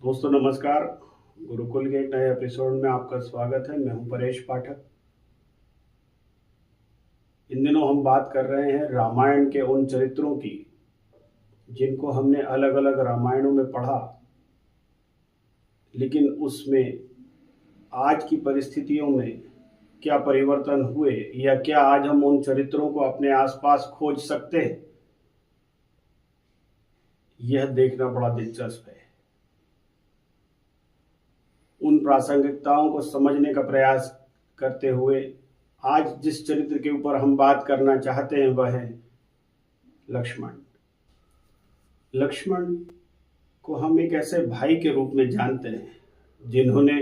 दोस्तों नमस्कार। गुरुकुल के एक नए एपिसोड में आपका स्वागत है। मैं हूं परेश पाठक। इन दिनों हम बात कर रहे हैं रामायण के उन चरित्रों की जिनको हमने अलग अलग रामायणों में पढ़ा, लेकिन उसमें आज की परिस्थितियों में क्या परिवर्तन हुए या क्या आज हम उन चरित्रों को अपने आसपास खोज सकते हैं, यह देखना बड़ा दिलचस्प है। उन प्रासंगिकताओं को समझने का प्रयास करते हुए आज जिस चरित्र के ऊपर हम बात करना चाहते हैं वह है लक्ष्मण। लक्ष्मण को हम एक ऐसे भाई के रूप में जानते हैं जिन्होंने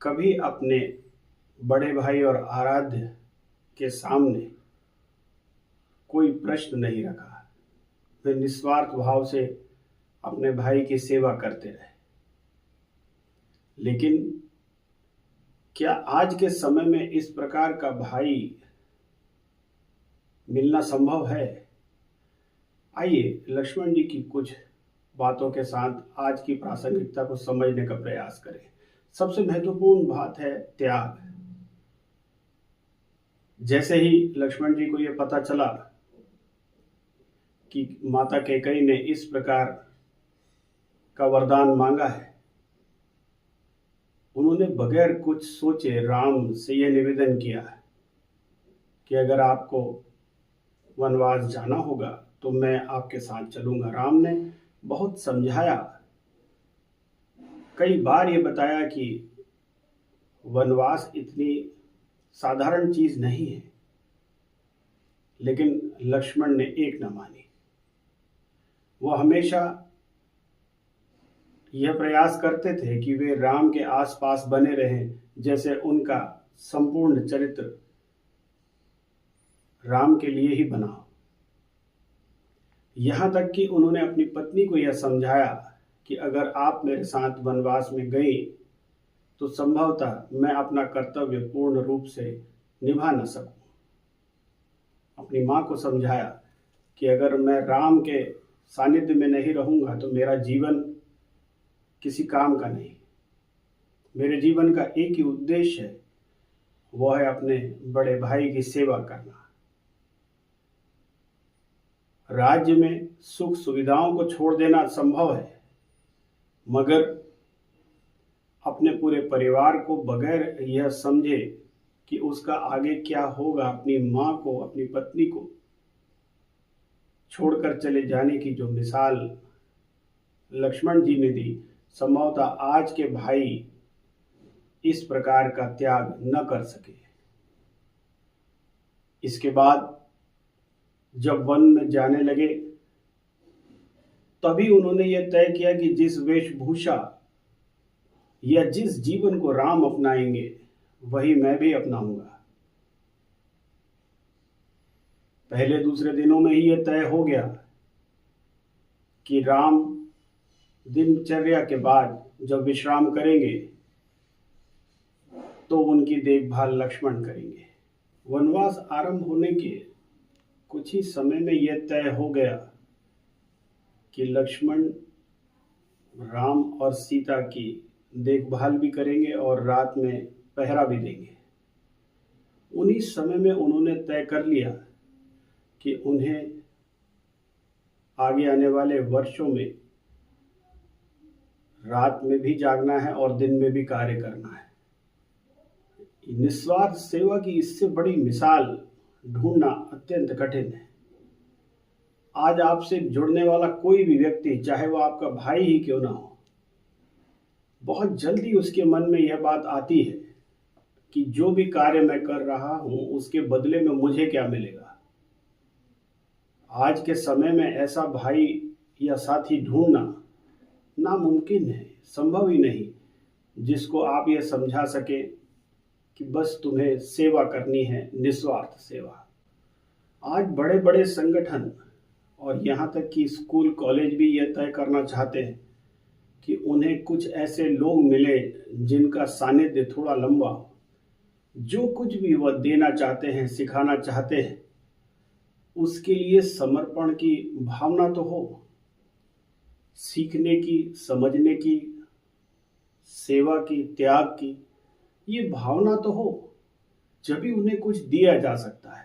कभी अपने बड़े भाई और आराध्य के सामने कोई प्रश्न नहीं रखा। वे निस्वार्थ भाव से अपने भाई की सेवा करते रहे। लेकिन क्या आज के समय में इस प्रकार का भाई मिलना संभव है? आइए लक्ष्मण जी की कुछ बातों के साथ आज की प्रासंगिकता को समझने का प्रयास करें। सबसे महत्वपूर्ण बात है त्याग। जैसे ही लक्ष्मण जी को यह पता चला कि माता कैकेयी ने इस प्रकार का वरदान मांगा है, उन्होंने बगैर कुछ सोचे राम से यह निवेदन किया कि अगर आपको वनवास जाना होगा तो मैं आपके साथ चलूंगा। राम ने बहुत समझाया, कई बार ये बताया कि वनवास इतनी साधारण चीज नहीं है, लेकिन लक्ष्मण ने एक न मानी। वो हमेशा यह प्रयास करते थे कि वे राम के आसपास बने रहें, जैसे उनका संपूर्ण चरित्र राम के लिए ही बना हो। यहां तक कि उन्होंने अपनी पत्नी को यह समझाया कि अगर आप मेरे साथ वनवास में गई तो संभवतः मैं अपना कर्तव्य पूर्ण रूप से निभा न सकूं। अपनी मां को समझाया कि अगर मैं राम के सानिध्य में नहीं रहूंगा तो मेरा जीवन किसी काम का नहीं। मेरे जीवन का एक ही उद्देश्य है, वह है अपने बड़े भाई की सेवा करना। राज्य में सुख सुविधाओं को छोड़ देना संभव है, मगर अपने पूरे परिवार को बगैर यह समझे कि उसका आगे क्या होगा, अपनी मां को, अपनी पत्नी को छोड़कर चले जाने की जो मिसाल लक्ष्मण जी ने दी, संभवतः आज के भाई इस प्रकार का त्याग न कर सके। इसके बाद जब वन में जाने लगे तभी उन्होंने यह तय किया कि जिस वेशभूषा या जिस जीवन को राम अपनाएंगे वही मैं भी अपनाऊंगा। पहले दूसरे दिनों में ही यह तय हो गया कि राम दिनचर्या के बाद जब विश्राम करेंगे तो उनकी देखभाल लक्ष्मण करेंगे। वनवास आरंभ होने के कुछ ही समय में यह तय हो गया कि लक्ष्मण राम और सीता की देखभाल भी करेंगे और रात में पहरा भी देंगे। उन्हीं समय में उन्होंने तय कर लिया कि उन्हें आगे आने वाले वर्षों में रात में भी जागना है और दिन में भी कार्य करना है। निस्वार्थ सेवा की इससे बड़ी मिसाल ढूंढना अत्यंत कठिन है। आज आपसे जुड़ने वाला कोई भी व्यक्ति, चाहे वो आपका भाई ही क्यों ना हो, बहुत जल्दी उसके मन में यह बात आती है कि जो भी कार्य मैं कर रहा हूं उसके बदले में मुझे क्या मिलेगा। आज के समय में ऐसा भाई या साथी ढूंढना नामुमकिन है, संभव ही नहीं, जिसको आप यह समझा सके कि बस तुम्हें सेवा करनी है, निस्वार्थ सेवा। आज बड़े बड़े संगठन और यहाँ तक कि स्कूल कॉलेज भी यह तय करना चाहते हैं कि उन्हें कुछ ऐसे लोग मिले जिनका सानिध्य थोड़ा लंबा हो। जो कुछ भी वह देना चाहते हैं, सिखाना चाहते हैं, उसके लिए समर्पण की भावना तो हो। सीखने की, समझने की, सेवा की, त्याग की, ये भावना तो हो जब भी उन्हें कुछ दिया जा सकता है।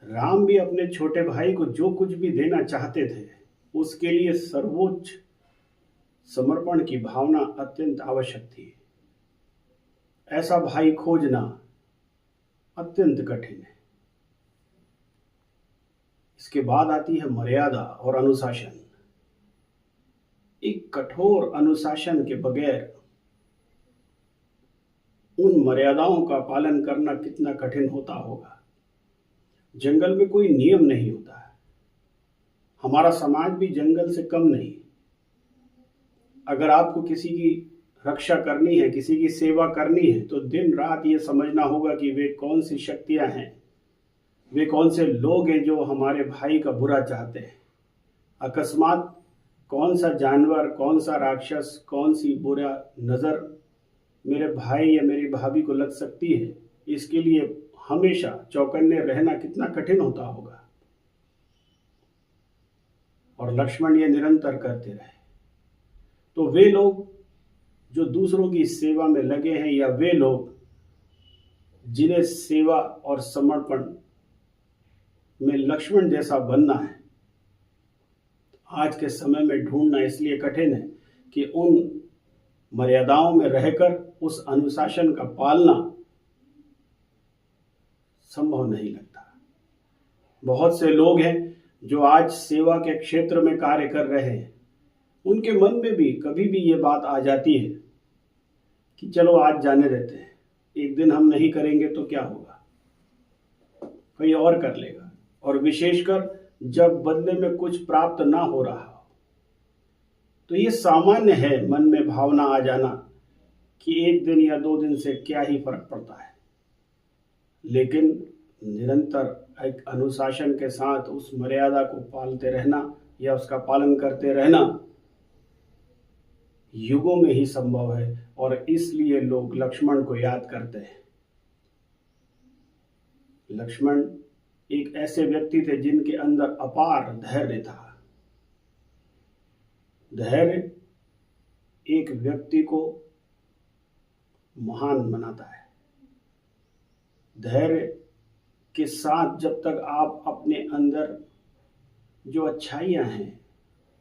राम भी अपने छोटे भाई को जो कुछ भी देना चाहते थे, उसके लिए सर्वोच्च समर्पण की भावना अत्यंत आवश्यक थी। ऐसा भाई खोजना अत्यंत कठिन है। इसके बाद आती है मर्यादा और अनुशासन। एक कठोर अनुशासन के बगैर उन मर्यादाओं का पालन करना कितना कठिन होता होगा। जंगल में कोई नियम नहीं होता है। हमारा समाज भी जंगल से कम नहीं। अगर आपको किसी की रक्षा करनी है, किसी की सेवा करनी है, तो दिन रात ये समझना होगा कि वे कौन सी शक्तियां हैं, वे कौन से लोग हैं जो हमारे भाई का बुरा चाहते हैं। अकस्मात कौन सा जानवर, कौन सा राक्षस, कौन सी बुरा नज़र मेरे भाई या मेरी भाभी को लग सकती है, इसके लिए हमेशा चौकन्ने रहना कितना कठिन होता होगा। और लक्ष्मण ये निरंतर करते रहे। तो वे लोग जो दूसरों की सेवा में लगे हैं, या वे लोग जिन्हें सेवा और समर्पण में लक्ष्मण जैसा बनना है, आज के समय में ढूंढना इसलिए कठिन है कि उन मर्यादाओं में रहकर उस अनुशासन का पालना संभव नहीं लगता। बहुत से लोग हैं जो आज सेवा के क्षेत्र में कार्य कर रहे हैं, उनके मन में भी कभी भी ये बात आ जाती है कि चलो आज जाने देते हैं, एक दिन हम नहीं करेंगे तो क्या होगा, कोई और कर लेगा। और विशेषकर जब बदले में कुछ प्राप्त ना हो रहा हो, तो ये सामान्य है मन में भावना आ जाना कि एक दिन या 2 दिन से क्या ही फर्क पड़ता है। लेकिन निरंतर एक अनुशासन के साथ उस मर्यादा को पालते रहना या उसका पालन करते रहना युगों में ही संभव है। और इसलिए लोग लक्ष्मण को याद करते हैं। लक्ष्मण एक ऐसे व्यक्ति थे जिनके अंदर अपार धैर्य था। धैर्य एक व्यक्ति को महान बनाता है। धैर्य के साथ जब तक आप अपने अंदर जो अच्छाइयां हैं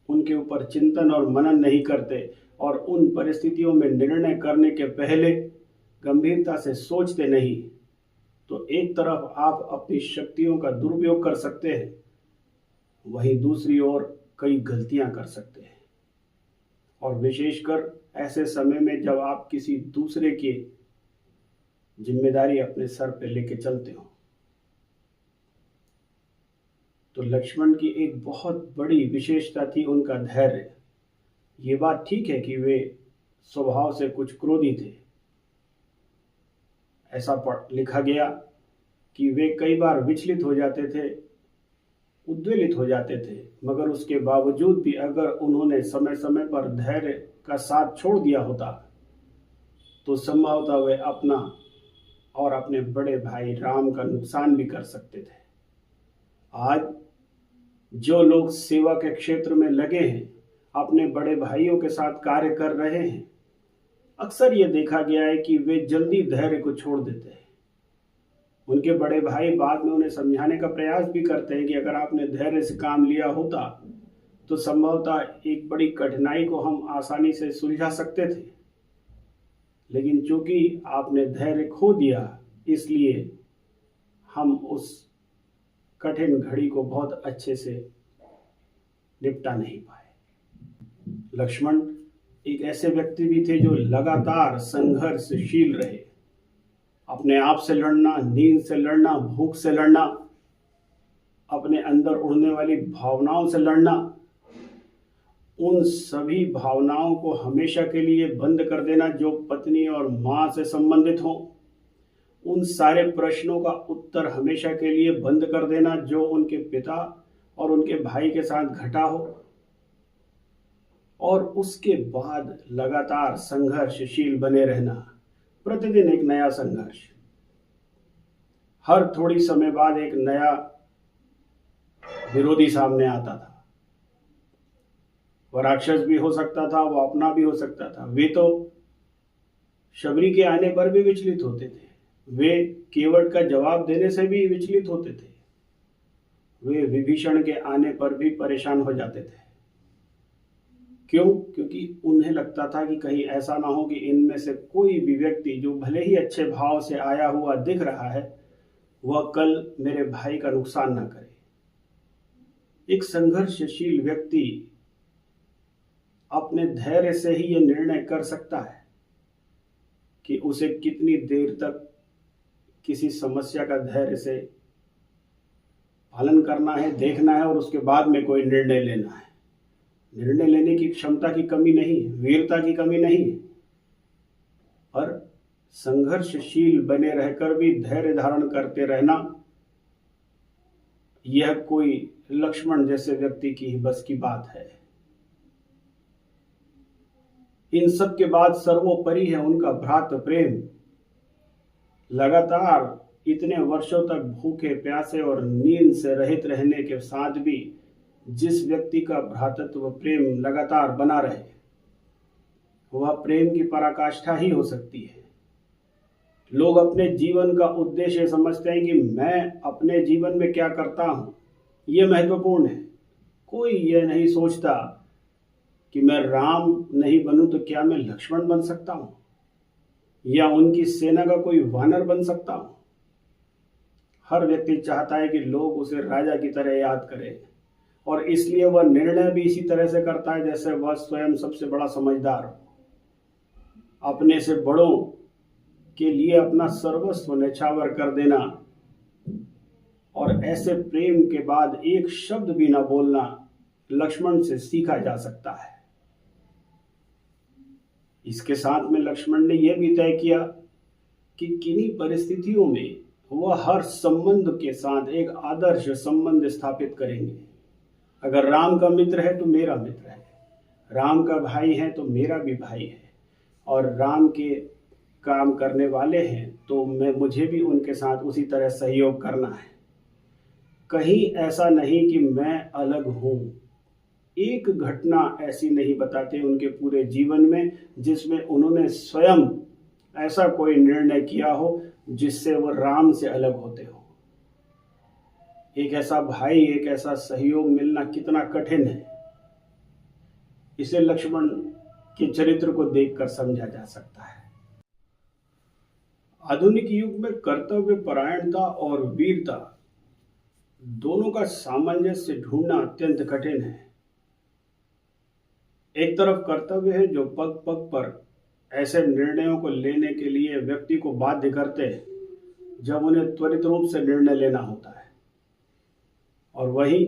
उनके ऊपर चिंतन और मनन नहीं करते और उन परिस्थितियों में निर्णय करने के पहले गंभीरता से सोचते नहीं, तो एक तरफ आप अपनी शक्तियों का दुरुपयोग कर सकते हैं, वहीं दूसरी ओर कई गलतियां कर सकते हैं। और विशेषकर ऐसे समय में जब आप किसी दूसरे की जिम्मेदारी अपने सर पे लेके चलते हो। तो लक्ष्मण की एक बहुत बड़ी विशेषता थी उनका धैर्य। ये बात ठीक है कि वे स्वभाव से कुछ क्रोधी थे। ऐसा लिखा गया कि वे कई बार विचलित हो जाते थे, उद्वेलित हो जाते थे, मगर उसके बावजूद भी अगर उन्होंने समय समय पर धैर्य का साथ छोड़ दिया होता तो संभवतः वे अपना और अपने बड़े भाई राम का नुकसान भी कर सकते थे। आज जो लोग सेवा के क्षेत्र में लगे हैं, अपने बड़े भाइयों के साथ कार्य कर रहे हैं, अक्सर ये देखा गया है कि वे जल्दी धैर्य को छोड़ देते हैं। उनके बड़े भाई बाद में उन्हें समझाने का प्रयास भी करते हैं कि अगर आपने धैर्य से काम लिया होता तो संभवतः एक बड़ी कठिनाई को हम आसानी से सुलझा सकते थे, लेकिन चूंकि आपने धैर्य खो दिया, इसलिए हम उस कठिन घड़ी को बहुत अच्छे से निपटा नहीं पाए। लक्ष्मण एक ऐसे व्यक्ति भी थे जो लगातार संघर्षशील रहे। अपने आप से लड़ना, नींद से लड़ना, भूख से लड़ना, अपने अंदर उड़ने वाली भावनाओं से लड़ना, उन सभी भावनाओं को हमेशा के लिए बंद कर देना जो पत्नी और माँ से संबंधित हो, उन सारे प्रश्नों का उत्तर हमेशा के लिए बंद कर देना जो उनके पिता और उनके भाई के साथ घटा हो, और उसके बाद लगातार संघर्षशील बने रहना। प्रतिदिन एक नया संघर्ष, हर थोड़ी समय बाद एक नया विरोधी सामने आता था। वह राक्षस भी हो सकता था, वह अपना भी हो सकता था। वे तो शबरी के आने पर भी विचलित होते थे, वे केवट का जवाब देने से भी विचलित होते थे, वे विभीषण के आने पर भी परेशान हो जाते थे। क्यों? क्योंकि उन्हें लगता था कि कहीं ऐसा ना हो कि इनमें से कोई भी व्यक्ति जो भले ही अच्छे भाव से आया हुआ दिख रहा है, वह कल मेरे भाई का नुकसान ना करे। एक संघर्षशील व्यक्ति अपने धैर्य से ही यह निर्णय कर सकता है कि उसे कितनी देर तक किसी समस्या का धैर्य से पालन करना है, देखना है और उसके बाद में कोई निर्णय लेना है। निर्णय लेने की क्षमता की कमी नहीं, वीरता की कमी नहीं, और संघर्षशील बने रहकर भी धैर्य धारण करते रहना, यह कोई लक्ष्मण जैसे व्यक्ति की बस की बात है। इन सब के बाद सर्वोपरि है उनका भ्रातृ प्रेम। लगातार इतने वर्षों तक भूखे प्यासे और नींद से रहित रहने के साथ भी जिस व्यक्ति का भ्रातृत्व प्रेम लगातार बना रहे, वह प्रेम की पराकाष्ठा ही हो सकती है। लोग अपने जीवन का उद्देश्य समझते हैं कि मैं अपने जीवन में क्या करता हूं, यह महत्वपूर्ण है। कोई यह नहीं सोचता कि मैं राम नहीं बनूं तो क्या मैं लक्ष्मण बन सकता हूं, या उनकी सेना का कोई वानर बन सकता हूं। हर व्यक्ति चाहता है कि लोग उसे राजा की तरह याद करें, और इसलिए वह निर्णय भी इसी तरह से करता है जैसे वह स्वयं सबसे बड़ा समझदार हो। अपने से बड़ों के लिए अपना सर्वस्व न्यौछावर कर देना और ऐसे प्रेम के बाद एक शब्द भी न बोलना लक्ष्मण से सीखा जा सकता है। इसके साथ में लक्ष्मण ने यह भी तय किया कि किन्हीं परिस्थितियों में वह हर संबंध के साथ एक आदर्श संबंध स्थापित करेंगे। अगर राम का मित्र है तो मेरा मित्र है, राम का भाई है तो मेरा भी भाई है, और राम के काम करने वाले हैं तो मुझे भी उनके साथ उसी तरह सहयोग करना है। कहीं ऐसा नहीं कि मैं अलग हूं। एक घटना ऐसी नहीं बताते उनके पूरे जीवन में जिसमें उन्होंने स्वयं ऐसा कोई निर्णय किया हो जिससे वह राम से अलग होते हो। एक ऐसा भाई, एक ऐसा सहयोग मिलना कितना कठिन है, इसे लक्ष्मण के चरित्र को देखकर समझा जा सकता है। आधुनिक युग में कर्तव्य परायणता और वीरता दोनों का सामंजस्य ढूंढना अत्यंत कठिन है। एक तरफ कर्तव्य है जो पग पग पर ऐसे निर्णयों को लेने के लिए व्यक्ति को बाध्य करते हैं जब उन्हें त्वरित रूप से निर्णय लेना होता है, और वहीं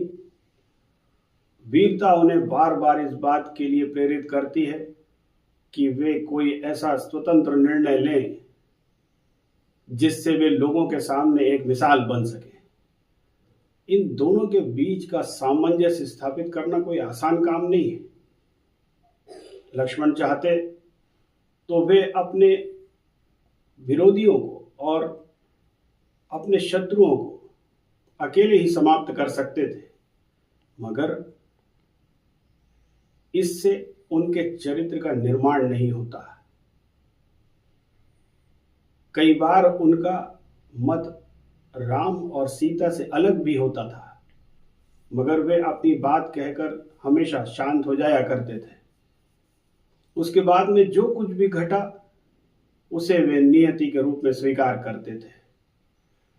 वीरता उन्हें बार बार इस बात के लिए प्रेरित करती है कि वे कोई ऐसा स्वतंत्र निर्णय लें जिससे वे लोगों के सामने एक मिसाल बन सके। इन दोनों के बीच का सामंजस्य स्थापित करना कोई आसान काम नहीं है। लक्ष्मण चाहते तो वे अपने विरोधियों को और अपने शत्रुओं को अकेले ही समाप्त कर सकते थे, मगर इससे उनके चरित्र का निर्माण नहीं होता। कई बार उनका मत राम और सीता से अलग भी होता था, मगर वे अपनी बात कहकर हमेशा शांत हो जाया करते थे। उसके बाद में जो कुछ भी घटा उसे वे नियति के रूप में स्वीकार करते थे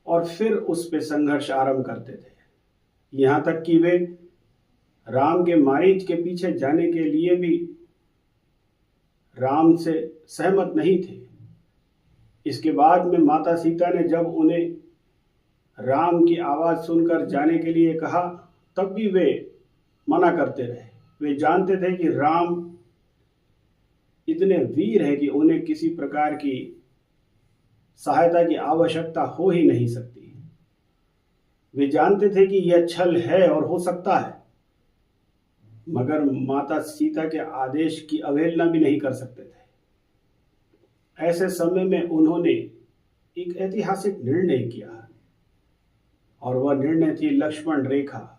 और फिर उस पे संघर्ष आरंभ करते थे, यहाँ तक कि वे राम के मारीच के पीछे जाने के लिए भी राम से सहमत नहीं थे। इसके बाद में माता सीता ने जब उन्हें राम की आवाज़ सुनकर जाने के लिए कहा, तब भी वे मना करते रहे। वे जानते थे कि राम इतने वीर हैं कि उन्हें किसी प्रकार की सहायता की आवश्यकता हो ही नहीं सकती। वे जानते थे कि यह छल है और हो सकता है, मगर माता सीता के आदेश की अवहेलना भी नहीं कर सकते थे। ऐसे समय में उन्होंने एक ऐतिहासिक निर्णय किया, और वह निर्णय थी लक्ष्मण रेखा।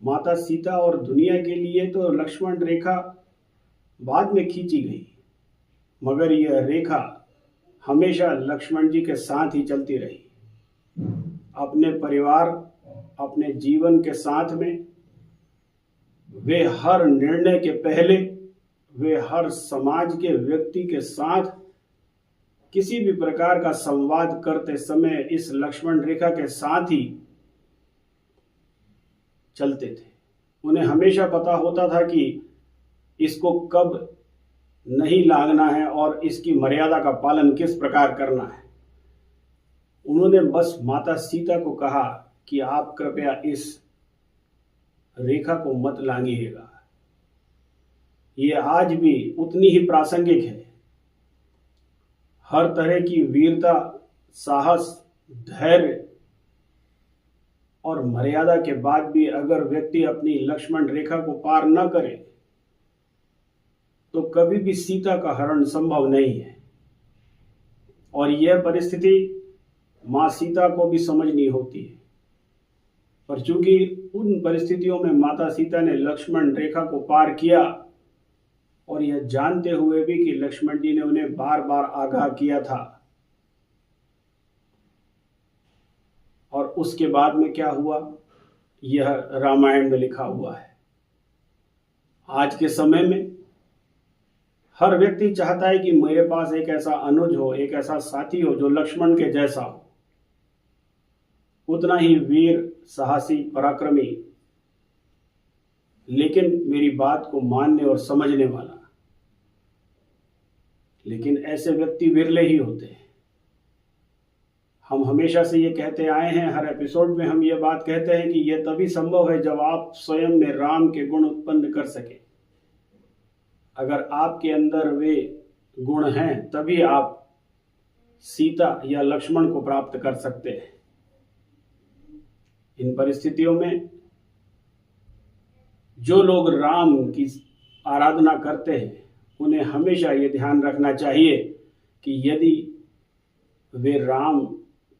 माता सीता और दुनिया के लिए तो लक्ष्मण रेखा बाद में खींची गई, मगर यह रेखा हमेशा लक्ष्मण जी के साथ ही चलती रही। अपने परिवार, अपने जीवन के साथ में वे हर निर्णय के पहले, वे हर समाज के व्यक्ति के साथ किसी भी प्रकार का संवाद करते समय इस लक्ष्मण रेखा के साथ ही चलते थे। उन्हें हमेशा पता होता था कि इसको कब नहीं लांघना है और इसकी मर्यादा का पालन किस प्रकार करना है। उन्होंने बस माता सीता को कहा कि आप कृपया इस रेखा को मत लांघिएगा। ये आज भी उतनी ही प्रासंगिक है। हर तरह की वीरता, साहस, धैर्य और मर्यादा के बाद भी अगर व्यक्ति अपनी लक्ष्मण रेखा को पार न करे तो कभी भी सीता का हरण संभव नहीं है। और यह परिस्थिति मां सीता को भी समझनी होती है। पर चूंकि उन परिस्थितियों में माता सीता ने लक्ष्मण रेखा को पार किया और यह जानते हुए भी कि लक्ष्मण जी ने उन्हें बार बार आगाह किया था, और उसके बाद में क्या हुआ यह रामायण में लिखा हुआ है। आज के समय में हर व्यक्ति चाहता है कि मेरे पास एक ऐसा अनुज हो, एक ऐसा साथी हो जो लक्ष्मण के जैसा हो, उतना ही वीर, साहसी, पराक्रमी, लेकिन मेरी बात को मानने और समझने वाला। लेकिन ऐसे व्यक्ति विरले ही होते हैं। हम हमेशा से ये कहते आए हैं, हर एपिसोड में हम ये बात कहते हैं कि यह तभी संभव है जब आप स्वयं में राम के गुण उत्पन्न कर सके। अगर आपके अंदर वे गुण हैं तभी आप सीता या लक्ष्मण को प्राप्त कर सकते हैं। इन परिस्थितियों में जो लोग राम की आराधना करते हैं उन्हें हमेशा ये ध्यान रखना चाहिए कि यदि वे राम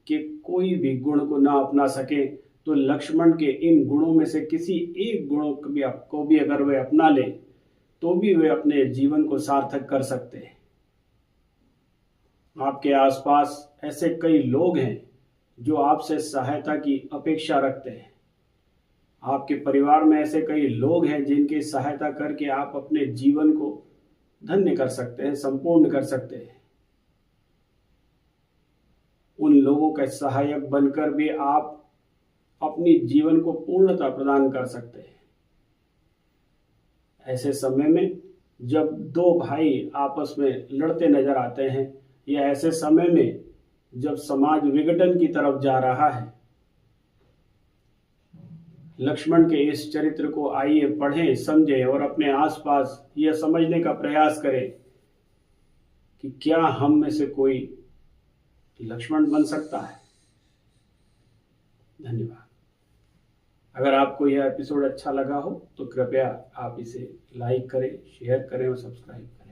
के कोई भी गुण को ना अपना सके तो लक्ष्मण के इन गुणों में से किसी एक गुण को भी अगर वे अपना लें तो भी वे अपने जीवन को सार्थक कर सकते हैं। आपके आसपास ऐसे कई लोग हैं जो आपसे सहायता की अपेक्षा रखते हैं। आपके परिवार में ऐसे कई लोग हैं जिनकी सहायता करके आप अपने जीवन को धन्य कर सकते हैं, संपूर्ण कर सकते हैं। उन लोगों का सहायक बनकर भी आप अपनी जीवन को पूर्णता प्रदान कर सकते हैं। ऐसे समय में जब दो भाई आपस में लड़ते नजर आते हैं या ऐसे समय में जब समाज विघटन की तरफ जा रहा है, लक्ष्मण के इस चरित्र को आइए पढ़ें, समझें और अपने आसपास यह समझने का प्रयास करें कि क्या हम में से कोई लक्ष्मण बन सकता है। धन्यवाद। अगर आपको यह एपिसोड अच्छा लगा हो तो कृपया आप इसे लाइक करें, शेयर करें और सब्सक्राइब करें।